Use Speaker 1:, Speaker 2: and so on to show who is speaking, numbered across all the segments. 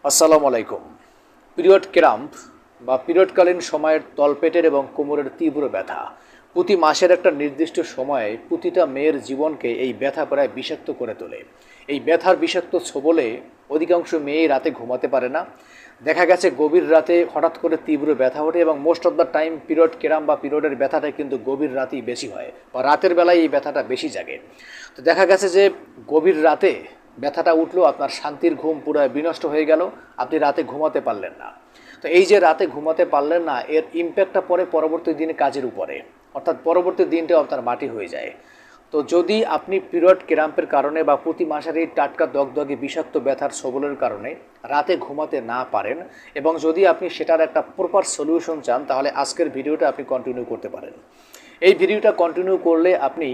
Speaker 1: আসসালামু আলাইকুম। Period cramp বা পিরিয়ডকালীন সময়ের তলপেটের এবং কোমরের তীব্র ব্যথা প্রতি মাসের একটা নির্দিষ্ট সময়ে প্রতিটা মেয়ের জীবনকে এই ব্যথা প্রায় বিষাক্ত করে তোলে। এই ব্যথার বিষাক্ত ছোবলে অধিকাংশ মেয়েই রাতে ঘুমাতে পারে না। দেখা গেছে গভীর রাতে হঠাৎ করে তীব্র ব্যথা ওঠে এবং most of the time period cramp বা পিরিয়ডের ব্যথাটা কিন্তু গভীর রাতেই বেশি হয় বা রাতের বেলায় এই ব্যথাটা বেশি জাগে। তো দেখা গেছে যে গভীর রাতে ব্যথাটা উঠলো, আপনার শান্তির ঘুম পুরো বিনষ্ট হয়ে গেল, আপনি রাতে ঘুমাতে পারলেন না। তো এই যে রাতে ঘুমাতে পারলেন না, এর ইম্প্যাক্টটা পড়ে পরবর্তী দিনে কাজের উপরে, অর্থাৎ পরবর্তী দিনটাও আপনার মাটি হয়ে যায়। তো যদি আপনি পিরিয়ড ক্র্যাম্পের কারণে বা প্রতি মাসের এই টাটকা দগদগে বিষাক্ত ব্যথার সবলের কারণে রাতে ঘুমাতে না পারেন এবং যদি আপনি সেটার একটা প্রপার সলিউশন চান, তাহলে আজকের ভিডিওটা আপনি কন্টিনিউ করতে পারেন। এই ভিডিওটা কন্টিনিউ করলে আপনি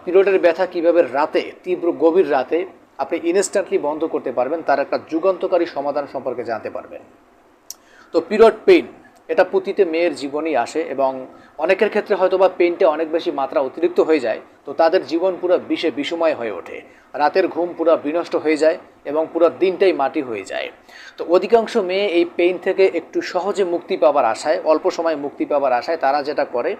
Speaker 1: পিরিয়ডের ব্যথা কীভাবে রাতে, তীব্র গভীর রাতে আপনি ইনস্ট্যান্টলি বন্ধ করতে পারবেন, তার একটা যুগান্তকারী সমাধান সম্পর্কে জানতে পারবেন। তো পিরিয়ড পেইন এটা প্রতিটা মেয়ের জীবনেই আসে এবং অনেকের ক্ষেত্রে হয়তো বা পেইনটা অনেক বেশি মাত্রা অতিরিক্ত হয়ে যায়, তো তাদের জীবন পুরো বিষে বিষময় হয়ে ওঠে, রাতের ঘুম পুরো বিনষ্ট হয়ে যায় এবং পুরো দিনটাই মাটি হয়ে যায়। তো অধিকাংশ মেয়ে এই পেইন থেকে একটু সহজে মুক্তি পাওয়ার আশায়, অল্প সময় মুক্তি পাওয়ার আশায় তারা যেটা করে,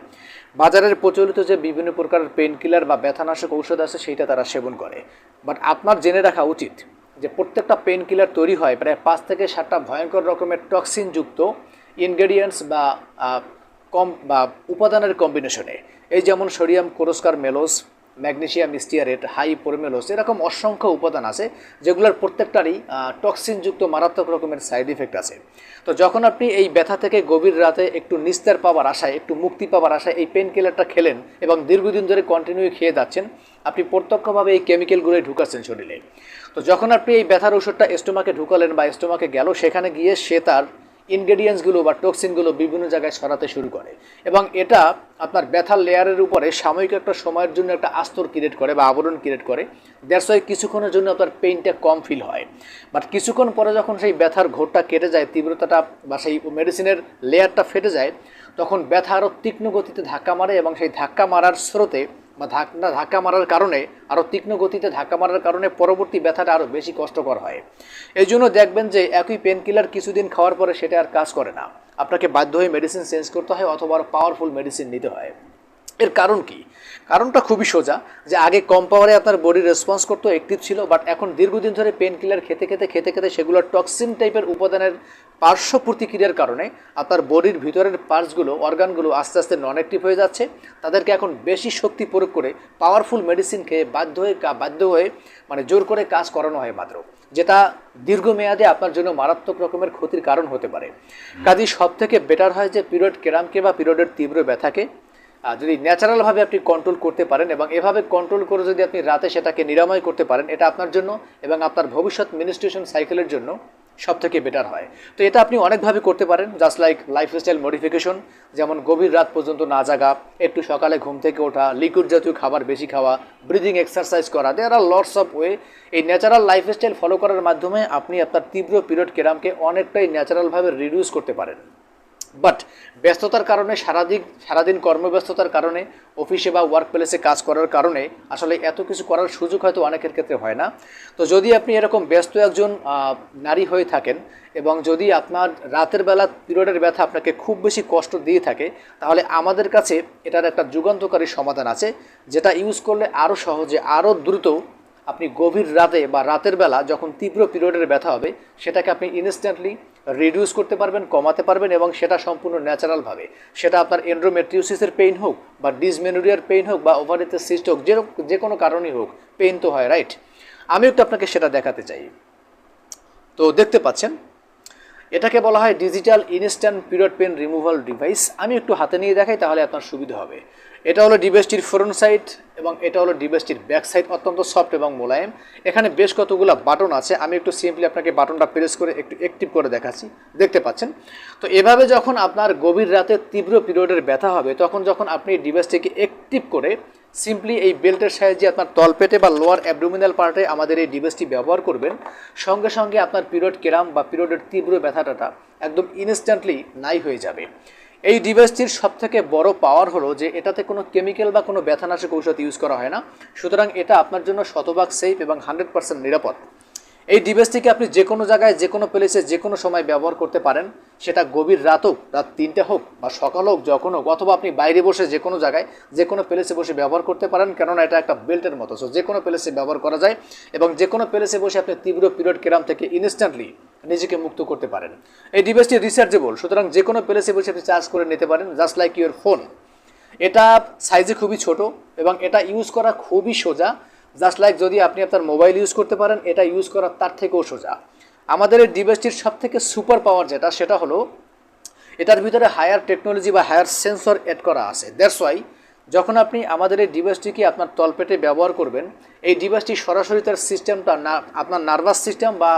Speaker 1: বাজারের প্রচলিত যে বিভিন্ন প্রকারের পেইন কিলার বা ব্যথানাশক ঔষধ আছে সেইটা তারা সেবন করে। বাট আপনার জেনে রাখা উচিত যে প্রত্যেকটা পেইন কিলার তৈরি হয় প্রায় 5 থেকে 7টা ভয়ঙ্কর রকমের টক্সিনযুক্ত ইনগ্রেডিয়েন্টস বা উপাদানের কম্বিনেশনে। এই যেমন সোডিয়াম কোরোস্কার মেলোস, ম্যাগনেসিয়াম স্টিয়ারেট, হাই পোরমেলোস, এরকম অসংখ্য উপাদান আছে যেগুলোর প্রত্যেকটারই টক্সিনযুক্ত মারাত্মক রকমের সাইড ইফেক্ট আছে। তো যখন আপনি এই ব্যথা থেকে গভীর রাতে একটু নিস্তার পাওয়ার আশায়, একটু মুক্তি পাওয়ার আশায় এই পেন কিলারটা খেলেন এবং দীর্ঘদিন ধরে কন্টিনিউ খেয়ে যাচ্ছেন, আপনি প্রত্যক্ষভাবে এই কেমিক্যালগুলোই ঢুকাচ্ছেন শরীরে। তো যখন আপনি এই ব্যথার ওষুধটা স্টোমাকে ঢুকালেন বা স্টোমাকে গেল, সেখানে গিয়ে সে তার ইনগ্রেডিয়েন্টসগুলো বা টক্সিনগুলো বিভিন্ন জায়গায় ছড়াতে শুরু করে এবং এটা আপনার ব্যথার লেয়ারের উপরে সাময়িক একটা সময়ের জন্য একটা আস্তর ক্রিয়েট করে বা আবরণ ক্রিয়েট করে। দ্যাটস ওয়াই কিছুক্ষণের জন্য আপনার পেইনটা কম ফিল হয়, বাট কিছুক্ষণ পরে যখন সেই ব্যথার ঘোরটা কেটে যায়, তীব্রতাটা বা সেই মেডিসিনের লেয়ারটা ফেটে যায়, তখন ব্যথা আরও তীক্ষ্ণ গতিতে ধাক্কা মারে এবং সেই ধাক্কা মারার স্রোতে বা ধাক্কা মারার কারণে, আরও তীক্ষ্ণ গতিতে ধাক্কা মারার কারণে পরবর্তী ব্যথাটা আরও বেশি কষ্টকর হয়। এই জন্য দেখবেন যে একই পেন কিলার কিছুদিন খাওয়ার পরে সেটা আর কাজ করে না, আপনাকে বাধ্য হয়ে মেডিসিন চেঞ্জ করতে হয় অথবা আরও পাওয়ারফুল মেডিসিন নিতে হয়। এর কারণ কি? কারণটা খুবই সোজা, যে আগে কম পাওয়ারে আপনার বডি রেসপন্স করতো, অ্যাক্টিভ ছিল, বাট এখন দীর্ঘদিন ধরে পেন কিলার খেতে খেতে খেতে খেতে সেগুলোর টক্সিন টাইপের উপাদানের পার্শ্ব প্রতিক্রিয়ার কারণে আপনার বডির ভিতরের পার্টসগুলো, অর্গানগুলো আস্তে আস্তে নন অ্যাক্টিভ হয়ে যাচ্ছে। তাদেরকে এখন বেশি শক্তি প্রয়োগ করে পাওয়ারফুল মেডিসিন খেয়ে বাধ্য হয়ে মানে জোর করে কাজ করানো হয় মাত্র, যেটা দীর্ঘমেয়াদে আপনার জন্য মারাত্মক রকমের ক্ষতির কারণ হতে পারে। কাজেই সব থেকে বেটার হয় যে পিরিয়ড ক্র্যাম্পকে বা পিরিয়ডের তীব্র ব্যথাকে যদি ন্যাচারালভাবে আপনি কন্ট্রোল করতে পারেন এবং এভাবে কন্ট্রোল করে যদি আপনি রাতে সেটাকে নিরাময় করতে পারেন, এটা আপনার জন্য এবং আপনার ভবিষ্যৎ মেনস্ট্রুয়েশন সাইকেলের জন্য সব থেকে বেটার হয়। তো এটা আপনি অনেকভাবে করতে পারেন, জাস্ট লাইক লাইফস্টাইল মডিফিকেশন, যেমন গভীর রাত পর্যন্ত না জাগা, একটু সকালে ঘুম থেকে ওঠা, লিকুইড জাতীয় খাবার বেশি খাওয়া, ব্রিদিং এক্সারসাইজ করা। দেয়ার আর লটস অফ ওয়ে। এই ন্যাচারাল লাইফস্টাইল ফলো করার মাধ্যমে আপনি আপনার তীব্র পিরিয়ড ক্র্যাম্পকে অনেকটাই ন্যাচারালভাবে রিডিউস করতে পারেন। বাট ব্যস্ততার কারণে সারাদিন কর্মব্যস্ততার কারণে, অফিসে বা ওয়ার্ক প্লেসে কাজ করার কারণে আসলে এত কিছু করার সুযোগ হয়তো অনেকের ক্ষেত্রে হয় না। তো যদি আপনি এরকম ব্যস্ত একজন নারী হয়ে থাকেন এবং যদি আপনার রাতের বেলা পিরিয়ডের ব্যথা আপনাকে খুব বেশি কষ্ট দিয়ে থাকে, তাহলে আমাদের কাছে এটার একটা যুগান্তকারী সমাধান আছে, যেটা ইউজ করলে আরও সহজে, আরও দ্রুত আপনি গভীর রাতে বা রাতের বেলা যখন তীব্র পিরিয়ডের ব্যথা হবে, সেটাকে আপনি ইনস্ট্যান্টলি রিডিউস করতে পারবেন, কমাতে পারবেন এবং সেটা সম্পূর্ণ ন্যাচারালভাবে। সেটা আপনার এন্ড্রোমেট্রিওসিসের পেইন হোক বা ডিসমেনোরিয়ার পেইন হোক বা ওভারিতে সিস্ট হোক, যে কোনো কারণেই হোক, পেইন তো হয়, রাইট? আমি একটু আপনাকে সেটা দেখাতে চাই। তো দেখতে পাচ্ছেন, এটাকে বলা হয় digital instant period pain removal device. আমি একটু হাতে নিয়ে দেখাই, তাহলে আপনার সুবিধা হবে। এটা হলো ডিভাইসটির ফ্রন্ট সাইড এবং এটা হলো ডিভাইসটির ব্যাক সাইড, অত্যন্ত সফট এবং মোলায়েম। এখানে বেশ কতগুলো বাটন আছে, আমি একটু সিম্পলি আপনাকে বাটনটা প্রেস করে একটু অ্যাক্টিভ করে দেখাচ্ছি, দেখতে পাচ্ছেন। তো এভাবে যখন আপনার গভীর রাতে তীব্র পিরিয়ডের ব্যথা হবে, তখন যখন আপনি ডিভাইসটিকে অ্যাক্টিভ করে সিম্পলি এই বেল্টের সাহায্যে আপনার তলপেটে বা লোয়ার অ্যাবডোমিনাল পার্টে আমাদের এই ডিভাইসটি ব্যবহার করবেন, সঙ্গে সঙ্গে আপনার পিরিয়ড ক্র্যাম্প বা পিরিয়ডের তীব্র ব্যথাটা একদম ইনস্ট্যান্টলি নাই হয়ে যাবে। এই ডিভাইসটির সবথেকে বড় পাওয়ার হলো যে এটাতে কোনো কেমিক্যাল বা কোনো ব্যথানাশক ঔষধ ইউজ করা হয় না, সুতরাং এটা আপনার জন্য শতভাগ সেফ এবং 100% নিরাপদ। এই ডিভাইসটিকে আপনি যে কোনো জায়গায় যে কোনো প্লেসে যে কোনো সময় ব্যবহার করতে পারেন, সেটা গভীর রাত হোক, রাত 3টে হোক বা সকাল হোক, যখন হোক, অথবা আপনি বাইরে বসে যে কোনো জায়গায় যে কোনো প্লেসে বসে ব্যবহার করতে পারেন, কেননা এটা একটা বেল্টের মতো। সো যে কোনো প্লেসে ব্যবহার করা যায় এবং যে কোনো প্লেসে বসে আপনি তীব্র পিরিয়ড ক্র্যাম্প থেকে ইনস্ট্যান্টলি নিজেকে মুক্ত করতে পারেন। এই ডিভাইসটি রিচার্জেবল, সুতরাং যে কোনো প্লেসে বসে আপনি চার্জ করে নিতে পারেন, জাস্ট লাইক ইউর ফোন। এটা সাইজে খুবই ছোট এবং এটা ইউজ করা খুবই সোজা, জাস্ট লাইক যদি আপনি আপনার মোবাইল ইউজ করতে পারেন, এটা ইউজ করা তার থেকেও সোজা। আমাদের এই ডিভাইসটির সব থেকে সুপার পাওয়ার যেটা, সেটা হলো এটার ভিতরে হায়ার টেকনোলজি বা হায়ার সেন্সর অ্যাড করা আছে। দ্যাটস ওয়াই যখন আপনি আমাদের এই ডিভাইসটিকে আপনার তলপেটে ব্যবহার করবেন, এই ডিভাইসটি সরাসরি তার সিস্টেমটা আপনার নার্ভাস সিস্টেম বা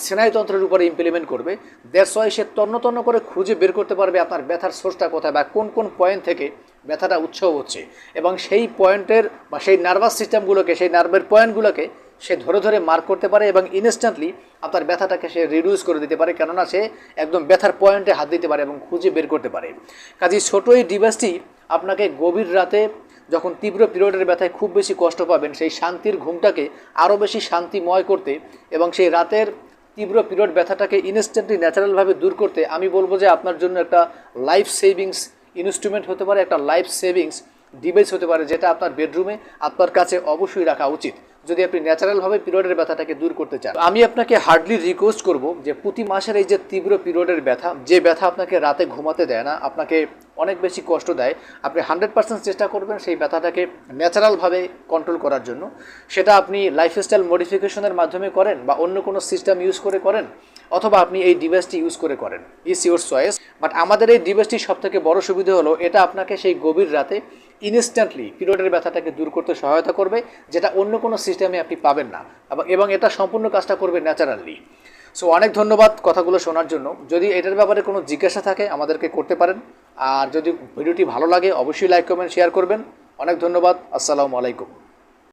Speaker 1: স্নায়ুতন্ত্রের উপরে ইমপ্লিমেন্ট করবে। দ্যাটস ওয়াই সে তন্ন করে খুঁজে বের করতে পারবে আপনার ব্যথার সোর্সটা কোথায় বা কোন কোন পয়েন্ট থেকে ব্যথাটা উৎসব হচ্ছে, এবং সেই পয়েন্টের বা সেই নার্ভাস সিস্টেমগুলোকে, সেই নার্ভের পয়েন্টগুলোকে সে ধরে মার্ক করতে পারে এবং ইনস্ট্যান্টলি আপনার ব্যথাটাকে সে রিডিউস করে দিতে পারে, কেননা সে একদম ব্যথার পয়েন্টে হাত দিতে পারে এবং খুঁজে বের করতে পারে। কাজেই ছোটো এই ডিভাইসটি আপনাকে গভীর রাতে যখন তীব্র পিরিয়ডের ব্যথায় খুব বেশি কষ্ট পাবেন, সেই শান্তির ঘুমটাকে আরও বেশি শান্তিময় করতে এবং সেই রাতের তীব্র পিরিয়ড ব্যথাটাকে ইনস্ট্যান্টলি ন্যাচারালভাবে দূর করতে আমি বলবো যে আপনার জন্য একটা লাইফ সেভিংস ইনস্ট্রুমেন্ট হতে পারে, একটা লাইফ সেভিংস ডিভাইস হতে পারে, যেটা আপনার বেডরুমে আপনার কাছে অবশ্যই রাখা উচিত যদি আপনি ন্যাচারালভাবে পিরিয়ডের ব্যথাটাকে দূর করতে চান। আমি আপনাকে হার্ডলি রিকোয়েস্ট করব যে প্রতি মাসের এই যে তীব্র পিরিয়ডের ব্যথা, যে ব্যথা আপনাকে রাতে ঘুমাতে দেয় না, আপনাকে অনেক বেশি কষ্ট দেয়, আপনি 100% চেষ্টা করবেন সেই ব্যথাটাকে ন্যাচারালভাবে কন্ট্রোল করার জন্য। সেটা আপনি লাইফস্টাইল মডিফিকেশনের মাধ্যমে করেন বা অন্য কোনো সিস্টেম ইউজ করে করেন, অথবা আপনি এই ডিভাইসটি ইউজ করে করেন, ইটস ইউর চয়েস। বাট আমাদের এই ডিভাইসটির সবথেকে বড় সুবিধা হলো এটা আপনাকে সেই গভীর রাতে ইনস্ট্যান্টলি পিরিয়ডের ব্যথাটাকে দূর করতে সহায়তা করবে, যেটা অন্য কোনো সিস্টেমে আপনি পাবেন না, এবং এটা সম্পূর্ণ কাজটা করবে ন্যাচারালি। সো অনেক ধন্যবাদ কথাগুলো শোনার জন্য। যদি এটার ব্যাপারে কোনো জিজ্ঞাসা থাকে আমাদেরকে করতে পারেন, আর যদি ভিডিওটি ভালো লাগে অবশ্যই লাইক কমেন্ট শেয়ার করবেন। অনেক ধন্যবাদ। আসসালামু আলাইকুম।